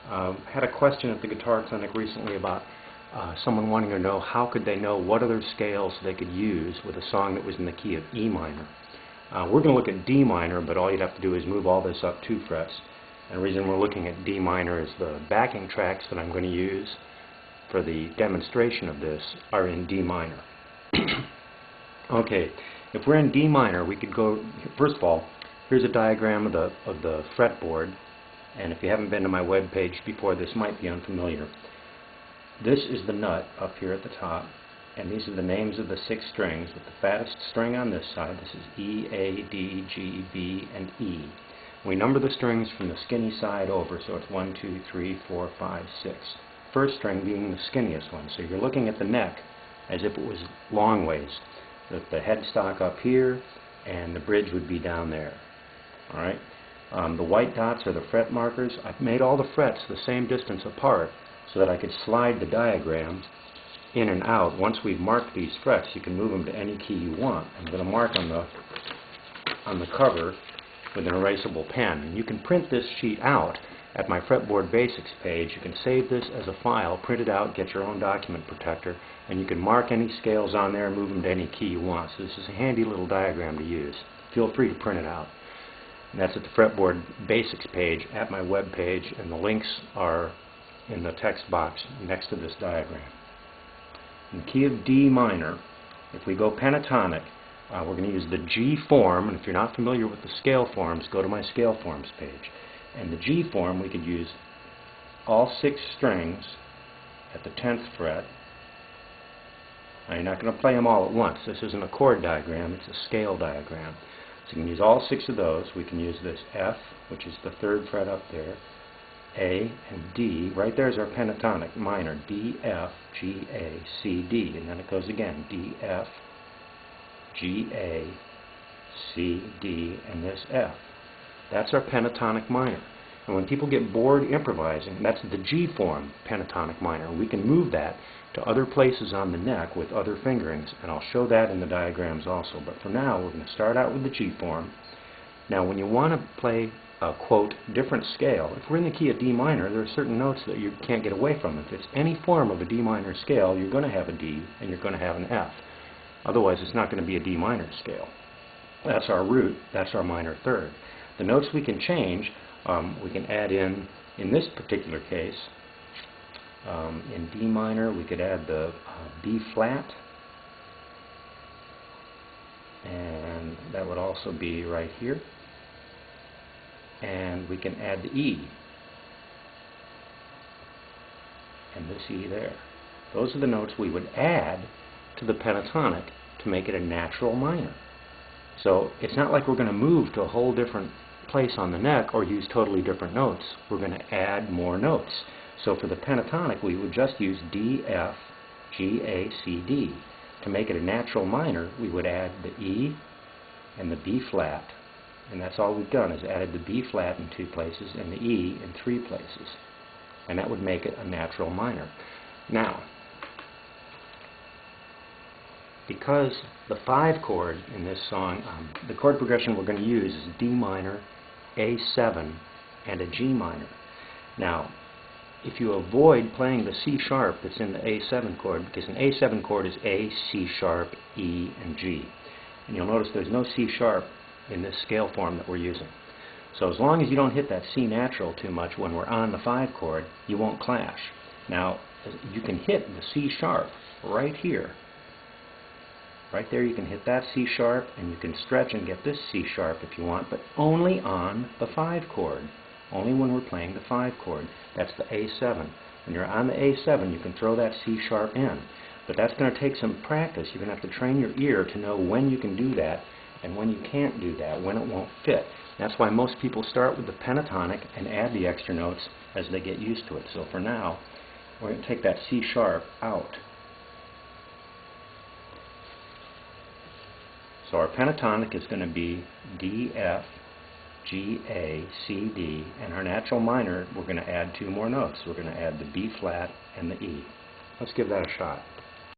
Had a question at the guitar clinic recently about someone wanting to know how could they know what other scales they could use with a song that was in the key of E minor. We're going to look at D minor, but all you'd have to do is move all this up 2 frets. And the reason we're looking at D minor is the backing tracks that I'm going to use for the demonstration of this are in D minor. Okay, if we're in D minor, we could go, first of all, here's a diagram of the fretboard, and if you haven't been to my web page before, this might be unfamiliar. This is the nut up here at the top, and these are the names of the 6 strings, with the fattest string on this side. This is E, A, D, G, B, and E. We number the strings from the skinny side over, so it's 1, 2, 3, 4, 5, 6. First string being the skinniest one, so you're looking at the neck as if it was long ways. The headstock up here, and the bridge would be down there. All right. The white dots are the fret markers. I've made all the frets the same distance apart so that I could slide the diagram in and out. Once we've marked these frets, you can move them to any key you want. I'm going to mark on the cover with an erasable pen. And you can print this sheet out at my Fretboard Basics page. You can save this as a file, print it out, get your own document protector, and you can mark any scales on there and move them to any key you want. So this is a handy little diagram to use. Feel free to print it out. And that's at the Fretboard Basics page at my web page, and the links are in the text box next to this diagram. In the key of D minor, if we go pentatonic, we're going to use the G form, and if you're not familiar with the scale forms, go to my scale forms page. And the G form, we could use all 6 strings at the 10th fret. Now, you're not going to play them all at once. This isn't a chord diagram, it's a scale diagram. So you can use all 6 of those. We can use this F, which is the 3rd fret up there, A, and D. Right there's our pentatonic minor, D, F, G, A, C, D. And then it goes again, D, F, G, A, C, D, and this F. That's our pentatonic minor. And when people get bored improvising, that's the G form pentatonic minor. We can move that to other places on the neck with other fingerings, and I'll show that in the diagrams also. But for now, we're going to start out with the G form. Now, when you want to play a, quote, different scale, if we're in the key of D minor, there are certain notes that you can't get away from. If it's any form of a D minor scale, you're going to have a D and you're going to have an F. Otherwise, it's not going to be a D minor scale. That's our root, that's our minor 3rd. The notes we can change, we can add in this particular case, in D minor, we could add the B flat, and that would also be right here. And we can add the E, and this E there. Those are the notes we would add to the pentatonic to make it a natural minor. So it's not like we're going to move to a whole different place on the neck or use totally different notes. We're going to add more notes. So for the pentatonic, we would just use D, F, G, A, C, D. To make it a natural minor, we would add the E and the B flat. And that's all we've done, is added the B flat in 2 places and the E in 3 places. And that would make it a natural minor. Now, because the 5 chord in this song, the chord progression we're going to use is D minor, A7, and a G minor. Now, if you avoid playing the C sharp that's in the A7 chord, because an A7 chord is A, C sharp, E, and G. And you'll notice there's no C sharp in this scale form that we're using. So as long as you don't hit that C natural too much when we're on the 5 chord, you won't clash. Now, you can hit the C sharp right here. Right there you can hit that C sharp, and you can stretch and get this C sharp if you want, but only on the 5 chord. Only when we're playing the 5 chord. That's the A7. When you're on the A7, you can throw that C sharp in. But that's going to take some practice. You're going to have to train your ear to know when you can do that and when you can't do that, when it won't fit. That's why most people start with the pentatonic and add the extra notes as they get used to it. So for now, we're going to take that C sharp out. So our pentatonic is going to be D, F, G, A, C, D, and our natural minor, we're going to add 2 more notes. We're going to add the B flat and the E. Let's give that a shot.